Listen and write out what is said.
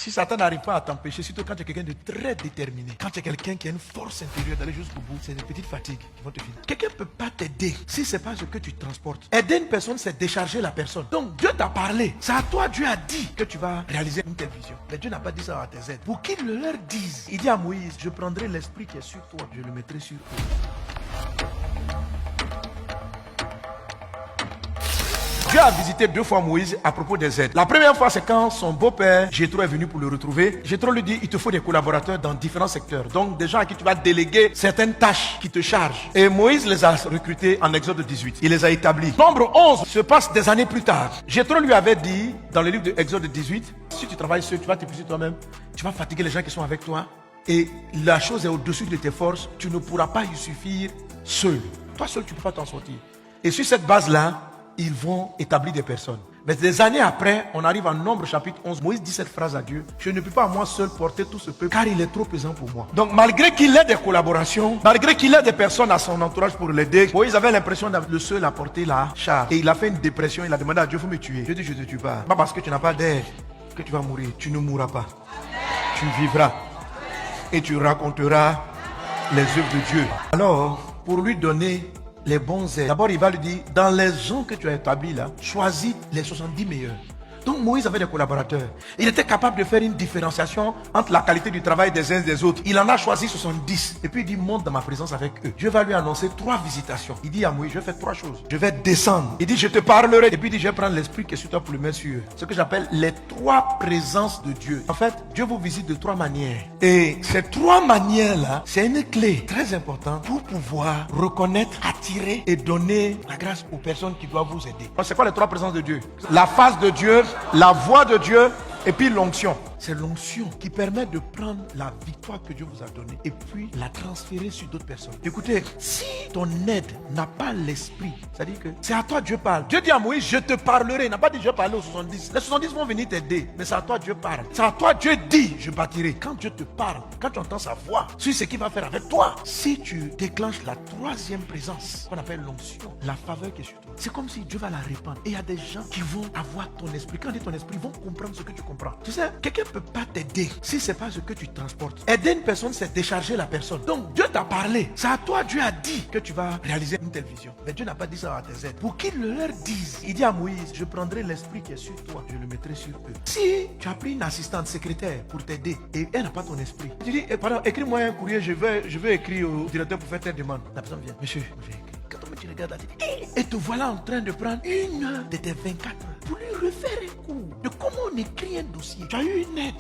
Si Satan n'arrive pas à t'empêcher, surtout quand tu es quelqu'un de très déterminé, quand tu es quelqu'un qui a une force intérieure d'aller jusqu'au bout, c'est des petites fatigues qui vont te finir. Quelqu'un ne peut pas t'aider si ce n'est pas ce que tu transportes. Aider une personne, c'est décharger la personne. Donc Dieu t'a parlé. C'est à toi, Dieu a dit que tu vas réaliser une telle vision. Mais Dieu n'a pas dit ça à tes aides. Pour qu'ils le leur disent, il dit à Moïse, je prendrai l'esprit qui est sur toi, je le mettrai sur eux. Dieu a visité 2 fois Moïse à propos des aides. La première fois, c'est quand son beau-père, Jéthro, est venu pour le retrouver. Jéthro lui dit, il te faut des collaborateurs dans différents secteurs. Donc, des gens à qui tu vas déléguer certaines tâches qui te chargent. Et Moïse les a recrutés en Exode 18. Il les a établis. Nombre 11 se passe des années plus tard. Jéthro lui avait dit, dans le livre de Exode 18, si tu travailles seul, tu vas t'épuiser toi-même. Tu vas fatiguer les gens qui sont avec toi. Et la chose est au-dessus de tes forces. Tu ne pourras pas y suffire seul. Toi seul, tu ne peux pas t'en sortir. Et sur cette base-là, ils vont établir des personnes. Mais des années après, on arrive en Nombre chapitre 11. Moïse dit cette phrase à Dieu. Je ne peux pas moi seul porter tout ce peuple car il est trop pesant pour moi. Donc malgré qu'il ait des collaborations, malgré qu'il ait des personnes à son entourage pour l'aider, Moïse avait l'impression d'être le seul à porter la charge. Et il a fait une dépression, il a demandé à Dieu, il faut me tuer. Dieu dit, je ne te tue pas. Pas parce que tu n'as pas d'aide que tu vas mourir. Tu ne mourras pas. Tu vivras. Et tu raconteras les œuvres de Dieu. Alors, pour lui donner les bons aides. D'abord, il va lui dire, dans les gens que tu as établis là, choisis les 70 meilleurs. Donc Moïse avait des collaborateurs. Il était capable de faire une différenciation entre la qualité du travail des uns et des autres. Il en a choisi 70. Et puis il dit, monte dans ma présence avec eux. Dieu va lui annoncer 3 visitations. Il dit à Moïse, je vais faire 3 choses. Je vais descendre. Il dit, je te parlerai. Et puis il dit, je vais prendre l'esprit qui est sur toi pour le mettre sur eux. Ce que j'appelle les 3 présences de Dieu. En fait, Dieu vous visite de 3 manières. Et ces 3 manières-là, c'est une clé très importante pour pouvoir reconnaître, attirer et donner la grâce aux personnes qui doivent vous aider. Alors, c'est quoi les 3 présences de Dieu? La face de Dieu, la voix de Dieu et puis l'onction. C'est l'onction qui permet de prendre la victoire que Dieu vous a donnée et puis la transférer sur d'autres personnes. Écoutez, si ton aide n'a pas l'esprit, c'est-à-dire que c'est à toi Dieu parle. Dieu dit à Moïse, je te parlerai. Il n'a pas dit je vais parler aux 70. Les 70 vont venir t'aider, mais c'est à toi Dieu parle. C'est à toi Dieu dit, je bâtirai. Quand Dieu te parle, quand tu entends sa voix, sur ce qu'il va faire avec toi, si tu déclenches la 3e présence, qu'on appelle l'onction, la faveur qui est sur toi, c'est comme si Dieu va la répandre. Et il y a des gens qui vont avoir ton esprit. Quand on dit ton esprit, ils vont comprendre ce que tu comprends. Tu sais, quelqu'un ne peut pas t'aider si ce n'est pas ce que tu transportes. Aider une personne, c'est décharger la personne. Donc Dieu t'a parlé. C'est à toi, Dieu a dit que tu vas réaliser une telle vision. Mais Dieu n'a pas dit ça à tes aides. Pour qu'ils le leur disent, il dit à Moïse, je prendrai l'esprit qui est sur toi, je le mettrai sur eux. Si tu as pris une assistante secrétaire pour t'aider et elle n'a pas ton esprit, tu dis, pardon, écris-moi un courrier, je vais écrire au directeur pour faire telle demande. La personne vient, monsieur, je vais écrire. Quand tu regardes, et te voilà en train de prendre 1 heure de tes 24 heures pour lui refaire un cours de comment on écrit un dossier. Tu as eu une aide.